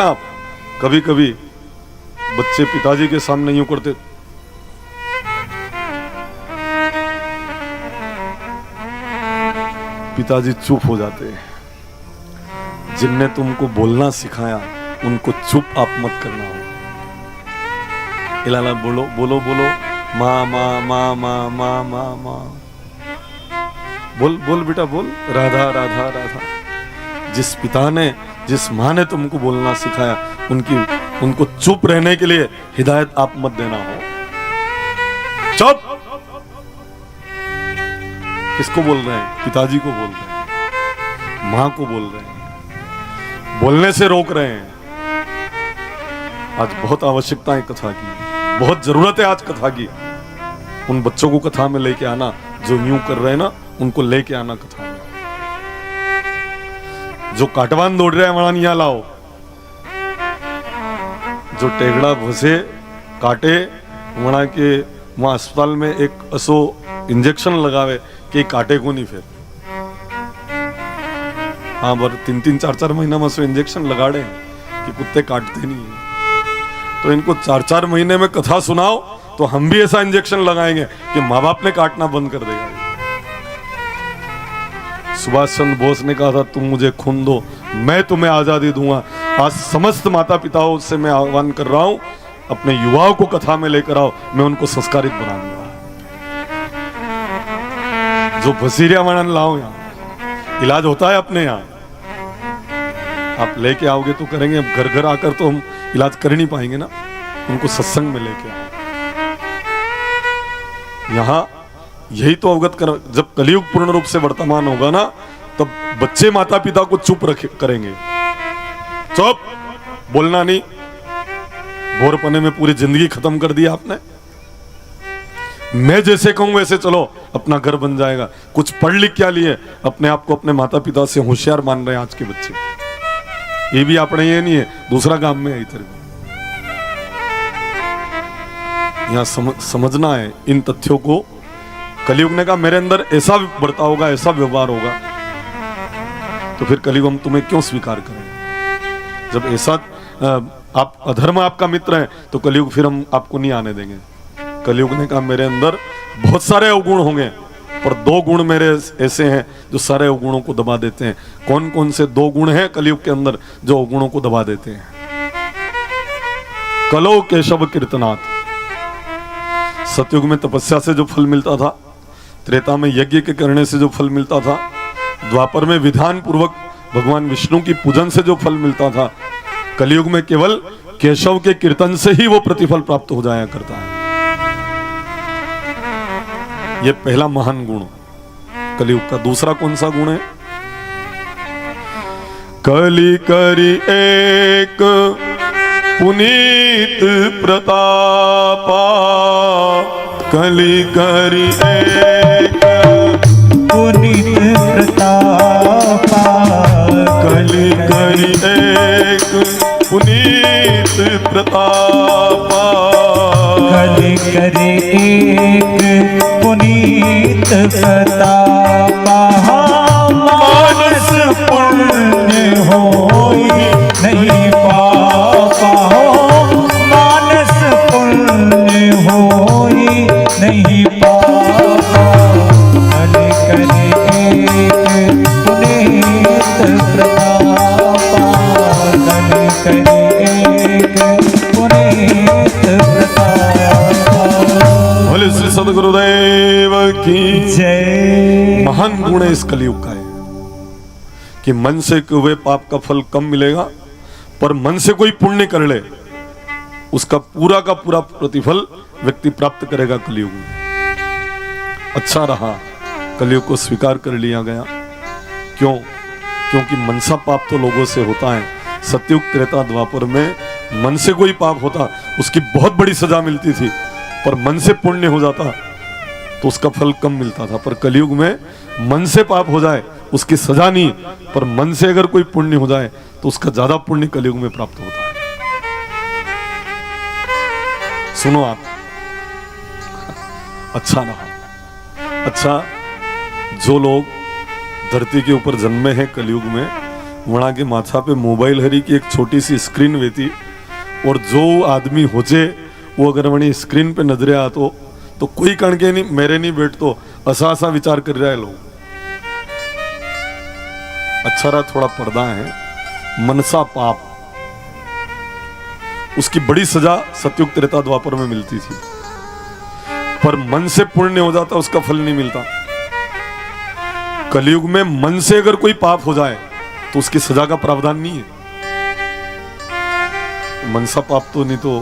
आप कभी कभी बच्चे पिताजी के सामने यूं करते, पिताजी चुप हो जाते हैं। जिनने तुमको बोलना सिखाया उनको चुप आप मत करना हो। इलाला बोलो बोलो बोलो, माँ माँ माँ माँ माँ माँ माँ, बोल बोल बेटा बोल, राधा राधा राधा। जिस पिता ने जिस माँ ने तुमको बोलना सिखाया उनको चुप रहने के लिए हिदायत आप मत देना हो। चुप। किसको बोल रहे हैं? पिताजी को बोल रहे हैं, माँ को बोल रहे हैं, बोलने से रोक रहे हैं। आज बहुत आवश्यकता है कथा की, बहुत जरूरत है आज कथा की। उन बच्चों को कथा में लेके आना जो यूं कर रहे हैं ना, उनको लेके आना कथा में। जो काटवान दौड़ रहे हैं वहां यहाँ लाओ, जो टेगड़ा भसे काटे वहां के वहां अस्पताल में एक असो इंजेक्शन लगावे कि काटे को नहीं। फिर हाँ बर 3-4 महीना में सो इंजेक्शन लगाड़े कि कुत्ते काटते नहीं है। तो इनको 4 महीने में कथा सुनाओ तो हम भी ऐसा इंजेक्शन लगाएंगे कि माँ बाप ने काटना बंद कर देगा। सुभाष चंद्र बोस ने कहा था तुम मुझे खून दो मैं तुम्हें आजादी दूंगा। आज समस्त माता पिताओं से मैं आह्वान कर रहा हूं, अपने युवाओं को कथा में लेकर आओ, मैं उनको संस्कारित बना दूंगा। जो भसीरिया मानन लाओ, यहाँ इलाज होता है अपने यहाँ। आप लेके आओगे तो करेंगे, अब घर घर आकर तो हम इलाज कर नहीं पाएंगे ना। उनको सत्संग में लेके आओ। यहाँ यही तो अवगत कर, जब कलयुग पूर्ण रूप से वर्तमान होगा ना, तब बच्चे माता पिता को चुप करेंगे। चुप, बोलना नहीं। भोरपने में पूरी जिंदगी खत्म कर दी आपने। मैं जैसे कहूं वैसे चलो, अपना घर बन जाएगा। कुछ पढ़ लिख क्या लिए अपने आप को अपने माता पिता से होशियार मान रहे हैं आज के बच्चे। ये भी अपने ये नहीं है, दूसरा काम में है। इधर यहाँ समझना है इन तथ्यों को। कलयुग ने कहा मेरे अंदर ऐसा बढ़ता होगा, ऐसा व्यवहार होगा, तो फिर कलयुग हम तुम्हें क्यों स्वीकार करें? जब ऐसा आप अधर्म आपका मित्र है तो कलयुग फिर हम आपको नहीं आने देंगे। कलयुग ने कहा मेरे अंदर बहुत सारे अवगुण होंगे, पर 2 गुण मेरे ऐसे हैं जो सारे अवगुणों को दबा देते हैं। कौन कौन से 2 गुण हैं कलयुग के अंदर जो अवगुणों को दबा देते हैं? कलो केशव कीर्तनाथ। सतयुग में तपस्या से जो फल मिलता था, त्रेता में यज्ञ के करने से जो फल मिलता था, द्वापर में विधान पूर्वक भगवान विष्णु की पूजन से जो फल मिलता था, कलयुग में केवल केशव के कीर्तन से ही वो प्रतिफल प्राप्त हो जाया करता है। ये पहला महान गुण कलयुग का। दूसरा कौन सा गुण है? कली करी एक पुनीत प्रतापा, कली करी एक पुनीत प्रतापा, कली करी एक पुनीत प्रतापा, कली करे एक पुनीत प्रतापा। मानस पुण्य होई नहीं पापा, मानस पुण्य होई नहीं पापा। कली करे एक पुनीत प्रतापा, कली करे एक पुनीत प्रतापा। बोले श्री सद्गुरुदेव की जय। महान गुण है इस कलयुग का है कि मन से हुए पाप का फल कम मिलेगा, पर मन से कोई पुण्य कर ले उसका पूरा का पूरा प्रतिफल व्यक्ति प्राप्त करेगा कलयुग में। अच्छा रहा कलयुग को स्वीकार कर लिया गया। क्यों? क्योंकि मनसा पाप तो लोगों से होता है। सतयुग त्रेता द्वापर में मन से कोई पाप होता उसकी बहुत बड़ी सजा मिलती थी, पर मन से पुण्य हो जाता तो उसका फल कम मिलता था। पर कलयुग में मन से पाप हो जाए उसकी सजा नहीं, पर मन से अगर कोई पुण्य हो जाए तो उसका ज्यादा पुण्य कलयुग में प्राप्त होता है। सुनो आप, अच्छा रहा। अच्छा, जो लोग धरती के ऊपर जन्मे हैं कलयुग में, वहाँ के माथा पे मोबाइल हरी की एक छोटी सी स्क्रीन वेती और जो आदमी होचे वो अगर वही स्क्रीन पे नजरे आतो तो कोई कण के नहीं मेरे नहीं बैठतो ऐसा ऐसा विचार कर रहा है लोग। अच्छा रहा थोड़ा पर्दा है। मनसा पाप, उसकी बड़ी सजा सतयुग त्रेता द्वापर में मिलती थी, पर मन से पुण्य हो जाता उसका फल नहीं मिलता। कलयुग में मन से अगर कोई पाप हो जाए तो उसकी सजा का प्रावधान नहीं है। मनसा पाप तो नहीं तो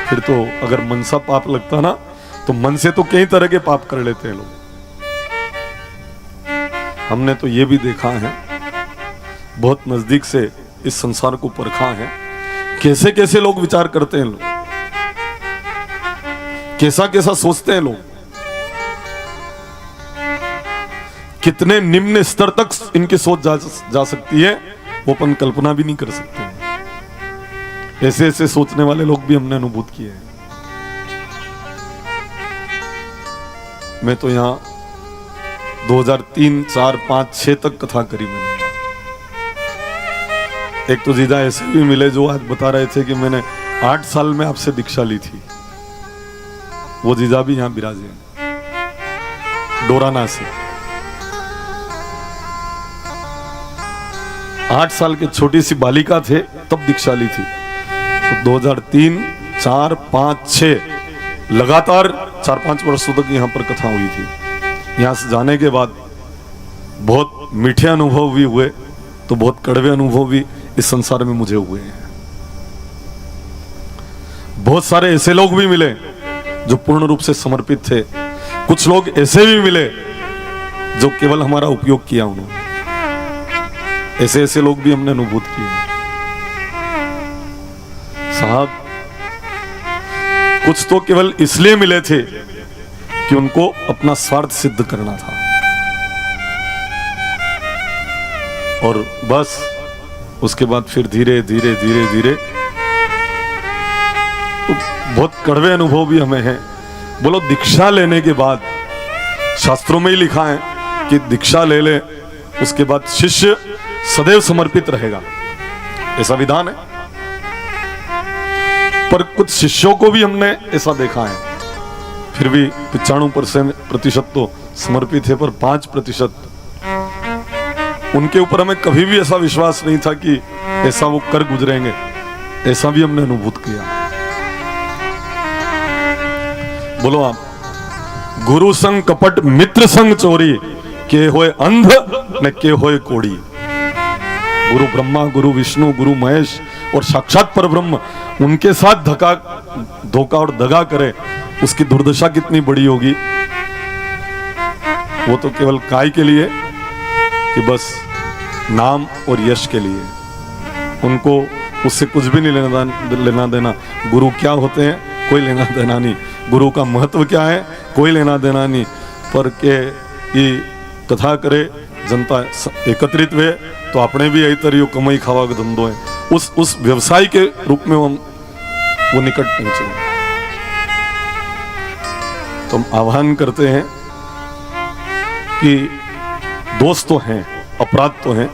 फिर तो अगर मनसा पाप लगता ना तो मन से तो कई तरह के पाप कर लेते हैं लोग। हमने तो ये भी देखा है, बहुत नजदीक से इस संसार को परखा है, कैसे कैसे लोग विचार करते हैं लोग, कैसा कैसा सोचते हैं लोग, कितने निम्न स्तर तक इनकी सोच जा सकती है वो अपन कल्पना भी नहीं कर सकते। ऐसे ऐसे सोचने वाले लोग भी हमने अनुभूत किए हैं। मैं तो यहां 2003, 4, 5, 6 तक कथा करी मैंने। एक तो जीजा ऐसे भी मिले जो आज बता रहे थे कि मैंने 8 साल में आपसे दीक्षा ली थी। वो जीजा भी यहां विराजे हैं डोराना से। 8 साल के छोटी सी बालिका थे तब दीक्षा ली थी। तो 2003, 4, 5, 6 लगातार 4-5 वर्षों तक यहाँ पर कथा हुई थी। यहाँ से जाने के बाद बहुत मीठे अनुभव भी हुए तो बहुत कड़वे अनुभव भी इस संसार में मुझे हुए हैं। बहुत सारे ऐसे लोग भी मिले जो पूर्ण रूप से समर्पित थे, कुछ लोग ऐसे भी मिले जो केवल हमारा उपयोग किया उन्होंने। ऐसे ऐसे लोग भी हमने अनुभूत किए। साहब कुछ तो केवल इसलिए मिले थे कि उनको अपना स्वार्थ सिद्ध करना था और बस उसके बाद फिर धीरे धीरे धीरे धीरे तो बहुत कड़वे अनुभव भी हमें हैं। बोलो दीक्षा लेने के बाद शास्त्रों में ही लिखा है कि दीक्षा ले ले उसके बाद शिष्य सदैव समर्पित रहेगा, ऐसा विधान है। पर कुछ शिष्यों को भी हमने ऐसा देखा है, फिर भी 95% तो समर्पित है, पर 5% उनके ऊपर हमें कभी भी ऐसा विश्वास नहीं था कि ऐसा वो कर गुजरेंगे। ऐसा भी हमने अनुभूत किया। बोलो आप, गुरु संग कपट मित्र संग चोरी, के होए अंध न के होए कोड़ी। गुरु ब्रह्मा, गुरु विष्णु, गुरु महेश और साक्षात पर ब्रह्म उनके साथ धोखा और दगा करे, उसकी दुर्दशा कितनी बड़ी होगी। वो तो केवल काय के लिए कि बस नाम और यश के लिए, उनको उससे कुछ भी नहीं लेना देना। गुरु क्या होते हैं कोई लेना देना नहीं, गुरु का महत्व क्या है कोई लेना देना नहीं। पर के ये कथा करे जनता एकत्रित हुए तो अपने भी यही तरियो कमाई खावा का धंधो है, उस व्यवसाय के रूप में हम वो निकट पहुंचे। तो हम आह्वान करते हैं कि दोष तो हैं, अपराध तो हैं,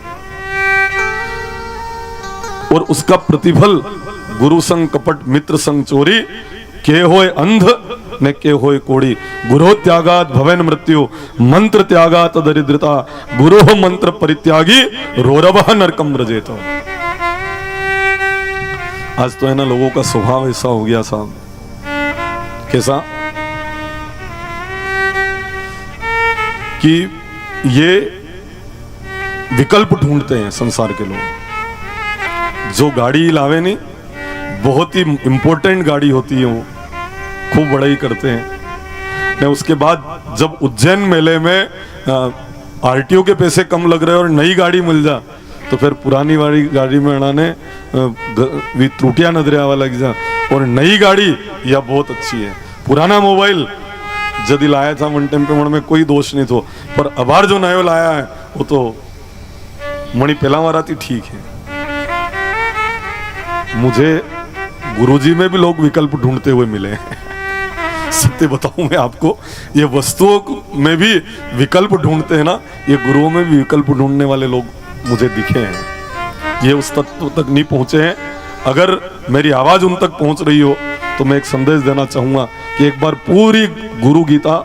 और उसका प्रतिफल गुरु संग कपट मित्र संग चोरी, के होए अंध न के होए कोड़ी। गुरो त्यागात भवन मृत्यु, मंत्र त्यागात दरिद्रता, गुरो मंत्र परित्यागी रोरवः नरकम व्रजेत। आज तो है ना लोगों का स्वभाव ऐसा हो गया साहब, कैसा कि ये विकल्प ढूंढते हैं संसार के लोग। जो गाड़ी लावे नहीं, बहुत ही इंपॉर्टेंट गाड़ी होती है, वो खूब बड़ाई करते हैं। ने उसके बाद जब उज्जैन मेले में आरटीओ के पैसे कम लग रहे और नई गाड़ी मिल जा तो फिर पुरानी वाली गाड़ी में अड़ाने त्रुटियां नजरिया लग जा। और नई गाड़ी यह बहुत अच्छी है। पुराना मोबाइल जदि लाया था वन टाइम पेमेंट में कोई दोष नहीं थो, पर अबार जो नयो लाया है वो तो मणि पहला वाला थी ठीक है। मुझे गुरुजी में भी लोग विकल्प ढूंढते हुए मिले हैं। सत्य बताऊं मैं आपको, ये वस्तुओं में भी विकल्प ढूंढते हैं ना, ये गुरुओं में भी विकल्प ढूंढने वाले लोग मुझे दिखे हैं। ये उस तत्व तक नहीं पहुंचे हैं। अगर मेरी आवाज उन तक पहुंच रही हो तो मैं एक संदेश देना चाहूंगा कि एक बार पूरी गुरु गीता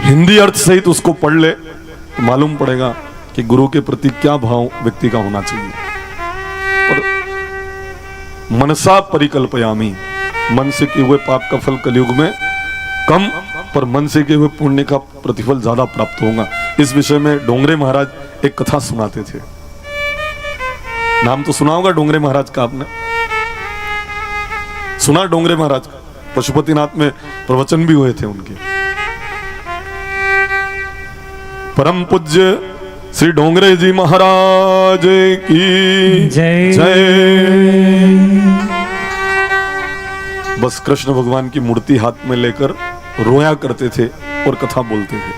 हिंदी अर्थ सहित उसको पढ़ ले तो मालूम पड़ेगा कि गुरु के प्रति क्या भाव व्यक्ति का होना चाहिए। और मनसा परिकल्पयामी, मन से किए हुए पाप का फल कलयुग में कम, पर मन से किए हुए पुण्य का प्रतिफल ज्यादा प्राप्त होगा। इस विषय में डोंगरे महाराज एक कथा सुनाते थे। नाम तो सुना होगा डोंगरे महाराज का, आपने सुना डोंगरे महाराज का? पशुपतिनाथ में प्रवचन भी हुए थे उनके। परम पूज्य श्री डोंगरे जी महाराज की जय। बस कृष्ण भगवान की मूर्ति हाथ में लेकर रोया करते थे और कथा बोलते थे।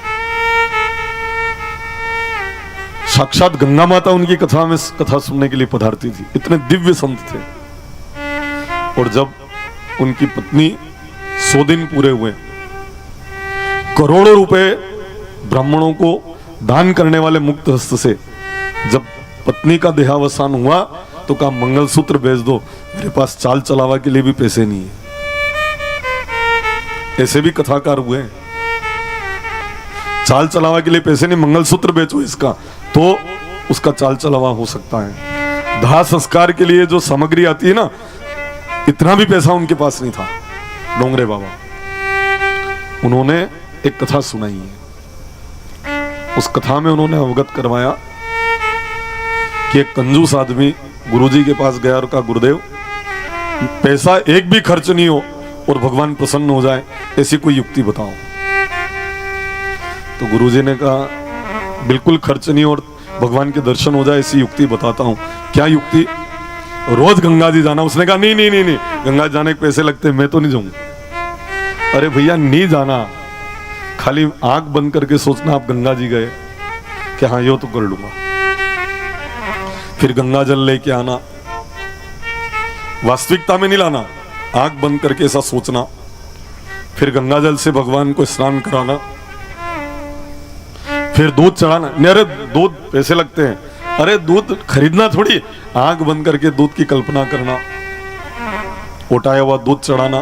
साक्षात गंगा माता उनकी कथा में कथा सुनने के लिए पधारती थी। इतने दिव्य संत थे। और जब उनकी पत्नी 100 दिन पूरे हुए, करोड़ों रुपए ब्राह्मणों को दान करने वाले मुक्त हस्त से जब पत्नी का देहावसान हुआ तो कहा मंगलसूत्र भेज दो, मेरे पास चाल चलावा के लिए भी पैसे नहीं है। ऐसे भी कथाकार हुए हैं। चाल चलावा के लिए पैसे नहीं, मंगलसूत्र बेचो इसका तो उसका चाल चलावा हो सकता है। दाह संस्कार के लिए जो सामग्री आती है ना, इतना भी पैसा उनके पास नहीं था। डोंगरे बाबा, उन्होंने एक कथा सुनाई है। उस कथा में उन्होंने अवगत करवाया कि एक कंजूस आदमी गुरुजी के पास गया और कहा, गुरुदेव पैसा एक भी खर्च नहीं हो और भगवान प्रसन्न हो जाए, ऐसी कोई युक्ति बताओ। तो गुरुजी ने कहा, बिल्कुल खर्च नहीं और भगवान के दर्शन हो जाए ऐसी युक्ति बताता हूं। क्या युक्ति? रोज गंगा जी जाना। उसने कहा नहीं नहीं नहीं नहीं, गंगा जाने के पैसे लगते, मैं तो नहीं जाऊंगा। अरे भैया नहीं जाना, खाली आंख बंद करके सोचना आप गंगा जी गए कि हाँ यो तो कर लूंगा। फिर गंगा जल लेके आना, वास्तविकता में नहीं लाना, आंख बंद करके ऐसा सोचना। फिर गंगा जल से भगवान को स्नान कराना, फिर दूध चढ़ाना। नहीं अरे दूध पैसे लगते हैं, अरे दूध खरीदना थोड़ी, आंख बंद करके दूध की कल्पना करना, उठाया हुआ दूध चढ़ाना।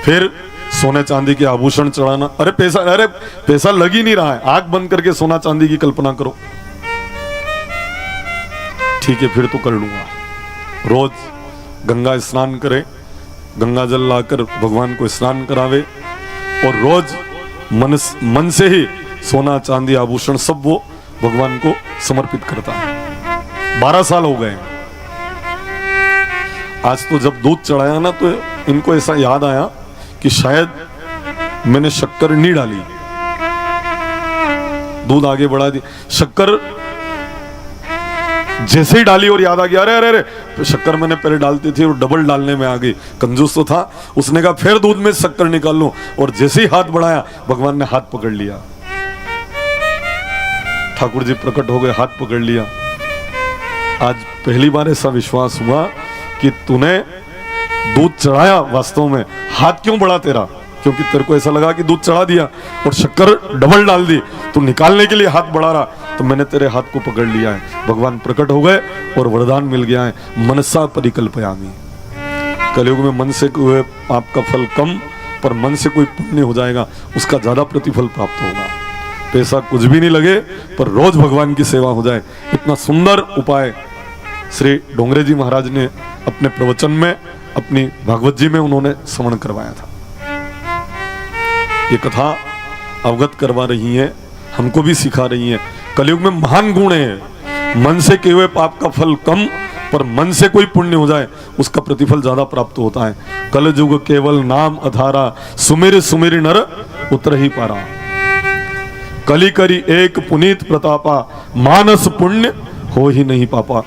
फिर सोने चांदी के आभूषण चढ़ाना। अरे पैसा लग ही नहीं रहा है, आंख बंद करके सोना चांदी की कल्पना करो। ठीक है फिर तो कर लूंगा। रोज गंगा स्नान करे, गंगा जल लाकर भगवान को स्नान करावे और रोज मन से ही सोना चांदी आभूषण सब वो भगवान को समर्पित करता है। 12 साल हो गए। आज तो जब दूध चढ़ाया ना तो इनको ऐसा याद आया कि शायद मैंने शक्कर नहीं डाली, दूध आगे बढ़ा दी। शक्कर जैसे ही डाली और याद आ गया, अरे अरे अरे तो शक्कर मैंने पहले डालती थी और डबल डालने में आ गई। कंजूस तो था, उसने कहा फिर दूध में शक्कर निकाल लूं, और जैसे ही हाथ बढ़ाया भगवान ने हाथ पकड़ लिया। ठाकुर जी प्रकट हो गए, हाथ पकड़ लिया। आज पहली बार ऐसा विश्वास हुआ कि तूने दूध चढ़ाया, वास्तव में हाथ क्यों बढ़ा तेरा? क्योंकि तेरे को ऐसा लगा कि दूध चढ़ा दिया और शक्कर डबल डाल दी, तू निकालने के लिए हाथ बढ़ा रहा, तो मैंने तेरे हाथ को पकड़ लिया है। भगवान प्रकट हो गए और वरदान मिल गया है, मनसा परिकल्पयामी। कलयुग में मन से हुए पाप का फल कम, पर मन से कोई पुण्य हो जाएगा उसका ज्यादा प्रतिफल प्राप्त होगा। पैसा कुछ भी नहीं लगे पर रोज भगवान की सेवा हो जाए, इतना सुंदर उपाय श्री डोंगरे जी महाराज ने अपने प्रवचन में, अपनी भागवत जी में उन्होंने श्रवण करवाया था। ये कथा अवगत करवा रही है, हमको भी सिखा रही है। कलयुग में महान गुण है, मन से किए हुए पाप का फल कम, पर मन से कोई पुण्य हो जाए उसका प्रतिफल ज्यादा प्राप्त होता है। कलयुग केवल नाम अधारा, सुमिर सुमिर नर उतर ही पारा। कली करी एक पुनीत प्रतापा, मानस पुण्य हो ही नहीं पापा।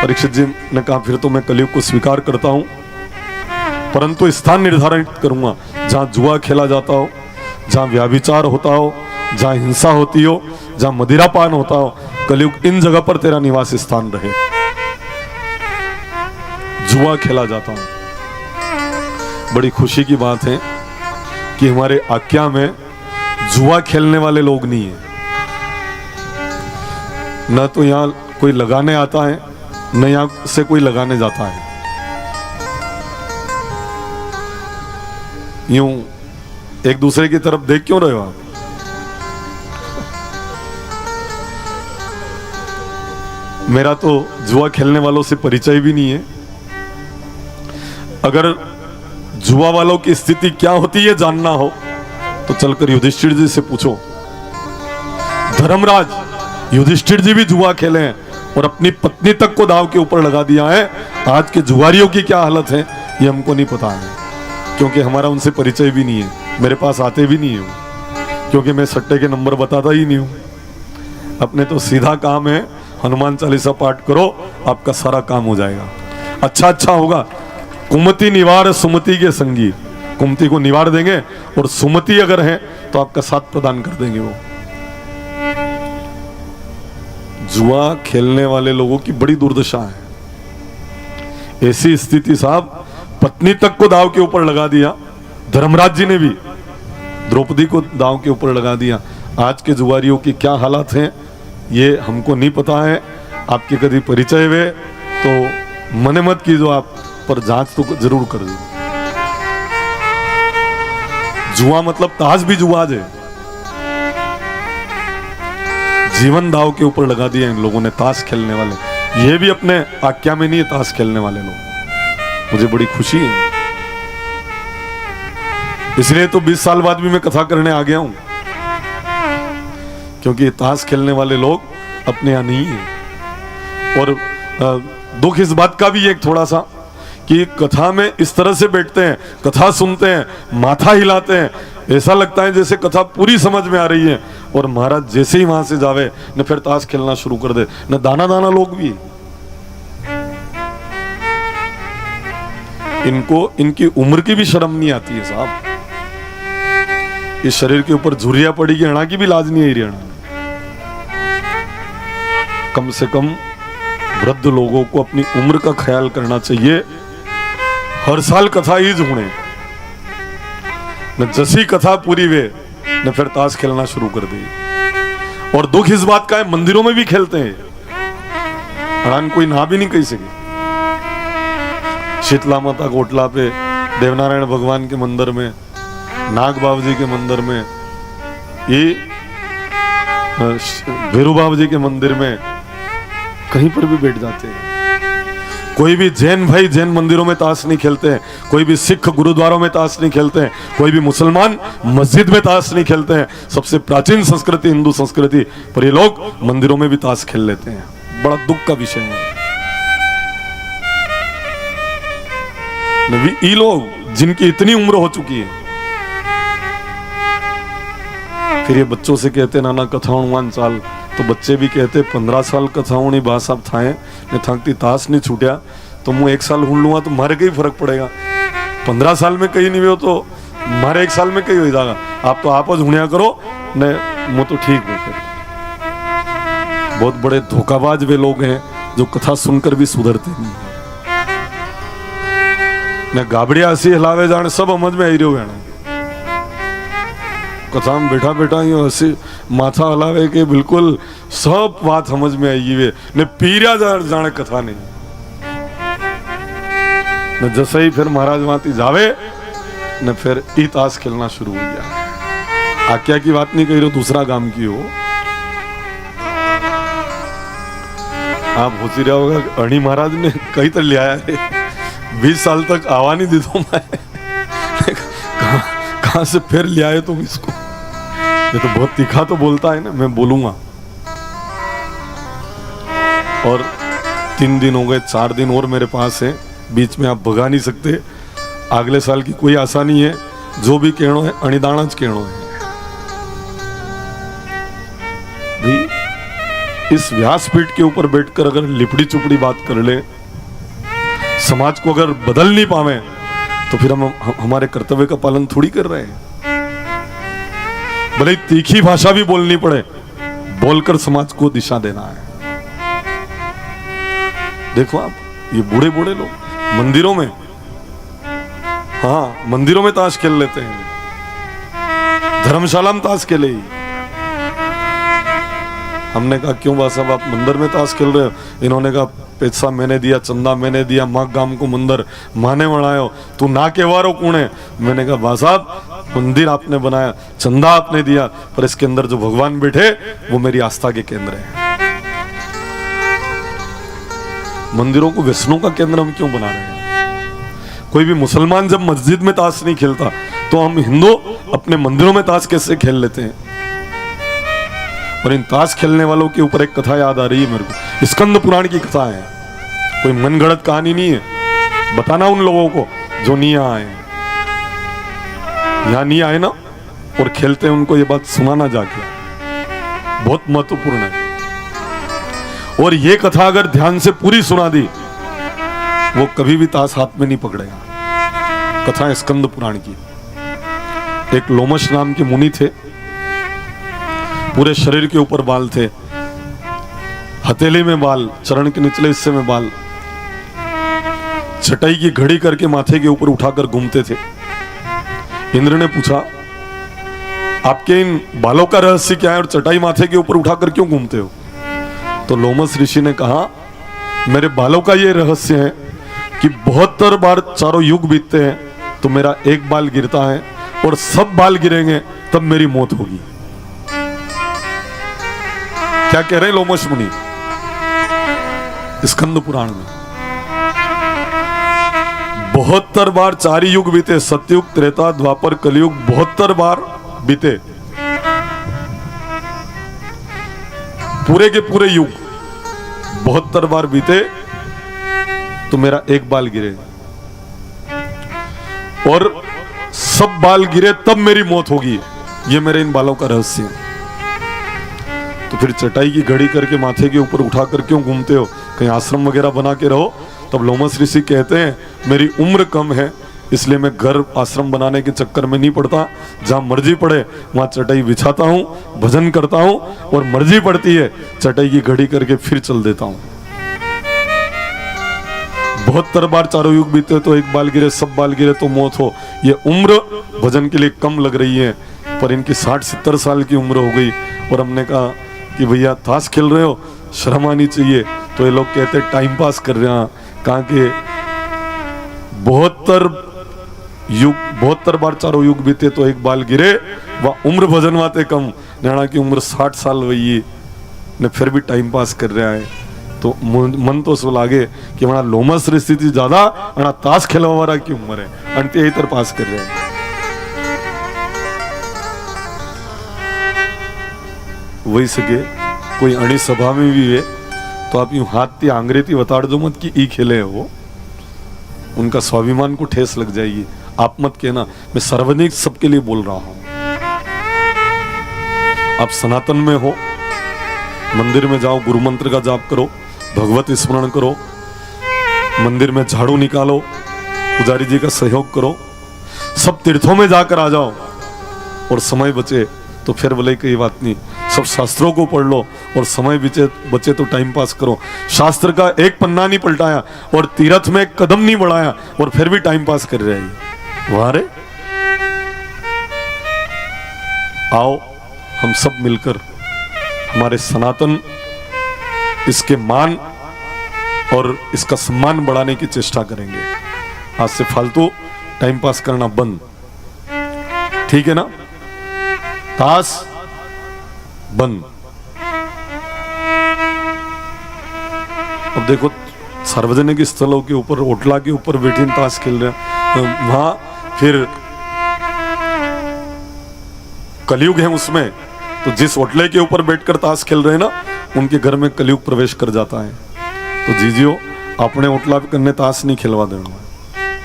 परीक्षित जी ने कहा फिर तो मैं कलयुग को स्वीकार करता हूं, परंतु स्थान निर्धारित करूंगा जहां जुआ खेला जाता हो, जहां व्याभिचार होता हो, जहां हिंसा होती हो, जहां मदिरापान होता हो, कलयुग इन जगह पर तेरा निवास स्थान रहे। जुआ खेला जाता हो। बड़ी खुशी की बात है कि हमारे आज्ञा में जुआ खेलने वाले लोग नहीं है, न तो यहाँ कोई लगाने आता है न यहाँ से कोई लगाने जाता है। यूं एक दूसरे की तरफ देख क्यों रहे हो आप? मेरा तो जुआ खेलने वालों से परिचय भी नहीं है। अगर जुआ वालों की स्थिति क्या होती है जानना हो तो चलकर युधिष्ठिर जी से पूछो। धर्मराज युधिष्ठिर जी भी जुआ खेले हैं और अपनी पत्नी तक को दांव के ऊपर लगा दिया है। आज के जुआरियों की क्या हालत है ये हमको नहीं पता है, क्योंकि हमारा उनसे परिचय भी नहीं है, मेरे पास आते भी नहीं है, क्योंकि मैं सट्टे के नंबर बताता ही नहीं हूं। अपने तो सीधा काम है, हनुमान चालीसा पाठ करो, आपका सारा काम हो जाएगा। अच्छा होगा। कुमति निवार सुमति के संगी, कुमति को निवार देंगे और सुमति अगर है तो आपका साथ प्रदान कर देंगे वो। जुआ खेलने वाले लोगों की बड़ी दुर्दशा है। ऐसी स्थिति साहब, पत्नी तक को दांव के ऊपर लगा दिया। धर्मराज जी ने भी द्रौपदी को दांव के ऊपर लगा दिया। आज के जुआरियों की क्या हालत हैं ये हमको नहीं पता है। आपके कभी परिचय हुए तो मने मत कीजो आप, पर जांच तो जरूर कर दो। जुआ मतलब ताश भी जुआ है। जीवन दाव के ऊपर लगा दिया इन लोगों ने, ताश खेलने वाले। ये भी अपने आज्ञा में नहीं है ताश खेलने वाले लोग। मुझे बड़ी खुशी है, इसलिए तो 20 साल बाद भी मैं कथा करने आ गया हूं, क्योंकि ताश खेलने वाले लोग अपने यहाँ नहीं है। और दुख इस बात का भी एक थोड़ा सा कि कथा में इस तरह से बैठते हैं, कथा सुनते हैं, माथा हिलाते हैं, ऐसा लगता है जैसे कथा पूरी समझ में आ रही है, और महाराज जैसे ही वहां से जावे न फिर ताश खेलना शुरू कर दे। न दाना लोग भी, इनको इनकी उम्र की भी शर्म नहीं आती है साहब। इस शरीर के ऊपर झुर्रिया पड़ी की हणा की भी लाज नहीं आई रही। कम से कम वृद्ध लोगों को अपनी उम्र का ख्याल करना चाहिए। हर साल कथा ही जुड़े न, जैसी कथा पूरी वे न फिर ताश खेलना शुरू कर दी। और दुख इस बात का है, मंदिरों में भी खेलते हैं, हड़ान कोई ना भी नहीं कह सके। शीतला माता कोटला पे, देवनारायण भगवान के मंदिर में, नाग बाबू जी के मंदिर में, ये भैरू बाबू जी के मंदिर में, कहीं पर भी बैठ जाते हैं। कोई भी जैन भाई जैन मंदिरों में ताश नहीं खेलते हैं, कोई भी सिख गुरुद्वारों में ताश नहीं खेलते हैं, कोई भी मुसलमान मस्जिद में ताश नहीं खेलते हैं। सबसे प्राचीन संस्कृति हिंदू संस्कृति, पर ये लोग मंदिरों में भी ताश खेल लेते हैं। बड़ा दुख का विषय है। ये लोग जिनकी इतनी उम्र हो चुकी है, फिर ये बच्चों से कहते नाना कथाऊं साल, तो बच्चे भी कहते 15 साल कथाऊं बात साहब थाए ने थकती ताश नहीं छूटिया, तो मुँह 1 साल हुन लूंगा तो मारे कहीं फर्क पड़ेगा। 15 साल में कहीं नहीं हो तो मारे 1 साल में कहीं हो जाएगा। आप तो आप हुनिया करो न, मुँह तो ठीक हो। फिर बहुत बड़े धोखाबाज वे लोग हैं जो कथा सुनकर भी सुधरते नहीं है। न गाबड़िया हसी हिलावे जाने सब समझ में आई रही हो। कथा में बैठा बैठा ही हसी माथा हलावे के बिल्कुल सब बात समझ में आई वे ने पीरिया जाने कथा नहीं न। जैसे ही फिर महाराज माती जावे न फिर ई ताश खेलना शुरू हो गया। आज्ञा की बात नहीं कही रही, दूसरा काम की हो। आप होती रहा होगा अणी महाराज ने कहीं तक ले आया है, 20 साल तक आवा नहीं दी तो मैं कहां से फिर ले आए तुम इसको। ये तो बहुत तीखा तो बोलता है ना, मैं बोलूंगा। और 3 दिन हो गए, 4 दिन और मेरे पास है, बीच में आप भगा नहीं सकते। अगले साल की कोई आशा नहीं है। जो भी कहनो है अणिदाणज कहनो है। भी इस व्यासपीठ के ऊपर बैठकर अगर लिपड़ी चुपड़ी बात कर ले, समाज को अगर बदल नहीं पावे, तो फिर हम हमारे कर्तव्य का पालन थोड़ी कर रहे हैं। भले तीखी भाषा भी बोलनी पड़े, बोलकर समाज को दिशा देना है। देखो आप, ये बूढ़े बूढ़े लोग मंदिरों में, हाँ मंदिरों में ताश खेल लेते हैं। धर्मशाला में ताश खेले ही। हमने कहा क्यों बा साहब आप मंदिर में ताश खेल रहे हो? इन्होंने कहा पैसा मैंने दिया, चंदा मैंने दिया, माँ गांव को मंदिर माने बनायो, तू ना के वारो कौन है? मैंने कहा बा साहब मंदिर आपने बनाया, चंदा आपने दिया, पर इसके अंदर जो भगवान बैठे वो मेरी आस्था के केंद्र है। मंदिरों को व्यसनों का केंद्र हम क्यों बना रहे हैं? कोई भी मुसलमान जब मस्जिद में ताश नहीं खेलता तो हम हिंदू अपने मंदिरों में ताश कैसे खेल लेते हैं? और इन ताश खेलने वालों के ऊपर एक कथा याद आ रही है मेरे को, स्कंद पुराण की कथा है। कोई मनगढ़ंत कहानी नहीं है, बताना उन लोगों को जो नहीं यहाँ आए, यहाँ नहीं आए ना और खेलते हैं, उनको ये बात सुनाना जाके, बहुत महत्वपूर्ण है। और ये कथा अगर ध्यान से पूरी सुना दी वो कभी भी ताश हाथ में नहीं पकड़ेगा। कथा है स्कंद पुराण की। एक लोमश नाम के मुनि थे, पूरे शरीर के ऊपर बाल थे, हथेली में बाल, चरण के निचले हिस्से में बाल, चटाई की घड़ी करके माथे के ऊपर उठाकर घूमते थे। इंद्र ने पूछा आपके इन बालों का रहस्य क्या है और चटाई माथे के ऊपर उठाकर क्यों घूमते हो? तो लोमस ऋषि ने कहा मेरे बालों का ये रहस्य है कि 72 बार चारों युग बीतते हैं तो मेरा एक बाल गिरता है और सब बाल गिरेंगे तब मेरी मौत होगी। क्या कह रहे हैं लोमश मुनि स्कंद पुराण में? 72 बार 4 युग बीते, सतयुग, त्रेता, द्वापर, कलयुग, 72 बार बीते, पूरे के पूरे युग 72 बार बीते तो मेरा एक बाल गिरे और सब बाल गिरे तब मेरी मौत होगी। ये मेरे इन बालों का रहस्य है। तो फिर चटाई की घड़ी करके माथे के ऊपर उठाकर क्यों घूमते हो? कहीं आश्रम वगैरह बना के रहो। तब लोमस ऋषि कहते हैं मेरी उम्र कम है इसलिए मैं घर आश्रम बनाने के चक्कर में नहीं पड़ता, जहां मर्जी पड़े वहां चटाई बिछाता हूं, भजन करता हूं और मर्जी पड़ती है चटाई की घड़ी करके फिर चल देता हूं। 72 बार चारों युग बीते तो एक बाल गिरे, सब बाल गिरे तो मौत हो। ये उम्र भजन के लिए कम लग रही है, पर इनकी 60-70 साल की उम्र हो गई। और हमने कहा कि भैया ताश खेल रहे हो, शर्म आनी चाहिए। तो ये लोग कहते टाइम पास कर रहे हैं। कहा कि 72 बार चारों युग बीते तो एक बाल गिरे, वह उम्र भजन वाते कम, नैना की उम्र 60 साल वही ने फिर भी टाइम पास कर रहा है। तो मन तो सो लागे कि हमारा लोमस ऋषि थी ज्यादा, हमारा ताश खेलवा वाला की उम्र है, अंत यही तर पास कर रहे हैं। वही सके कोई अणी सभा में भी है तो आप यूं हाथ ती आंग्रेती बता दो मत कि ई खेले है वो, उनका स्वाभिमान को ठेस लग जाएगी। आप मत कहना, मैं सार्वजनिक सबके लिए बोल रहा हूं। आप सनातन में हो, मंदिर में जाओ, गुरु मंत्र का जाप करो, भगवत स्मरण करो, मंदिर में झाड़ू निकालो, पुजारी जी का सहयोग करो, सब तीर्थों में जाकर आ जाओ और समय बचे तो फिर बोले कोई बात नहीं, सब शास्त्रों को पढ़ लो और समय बचे तो टाइम पास करो। शास्त्र का एक पन्ना नहीं पलटाया और तीर्थ में एक कदम नहीं बढ़ाया और फिर भी टाइम पास कर रहे हैं। वारे आओ हम सब मिलकर हमारे सनातन इसके मान और इसका सम्मान बढ़ाने की चेष्टा करेंगे। आज से फालतू टाइम पास करना बंद, ठीक है ना? ताश बंद। अब देखो सार्वजनिक स्थलों के ऊपर, होटला के ऊपर बैठे ताश खेल रहे हैं, वहां फिर कलयुग है उसमें, तो जिस होटले के ऊपर बैठकर ताश खेल रहे हैं ना, उनके घर में कलयुग प्रवेश कर जाता है। तो जीजियो अपने होटला करने ताश नहीं खिलवा देना।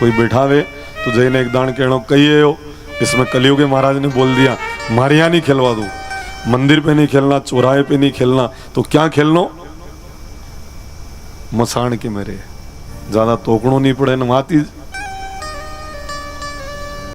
कोई बैठावे तो जैने एक दान कहना कही है हो, इसमें कलयुग महाराज ने बोल दिया मारे यहाँ नहीं खिलवा दो, मंदिर पे नहीं खेलना, चौराहे पे नहीं खेलना, तो क्या खेलनो? मसान के मेरे ज्यादा तोकड़ो नहीं पड़े न, वहां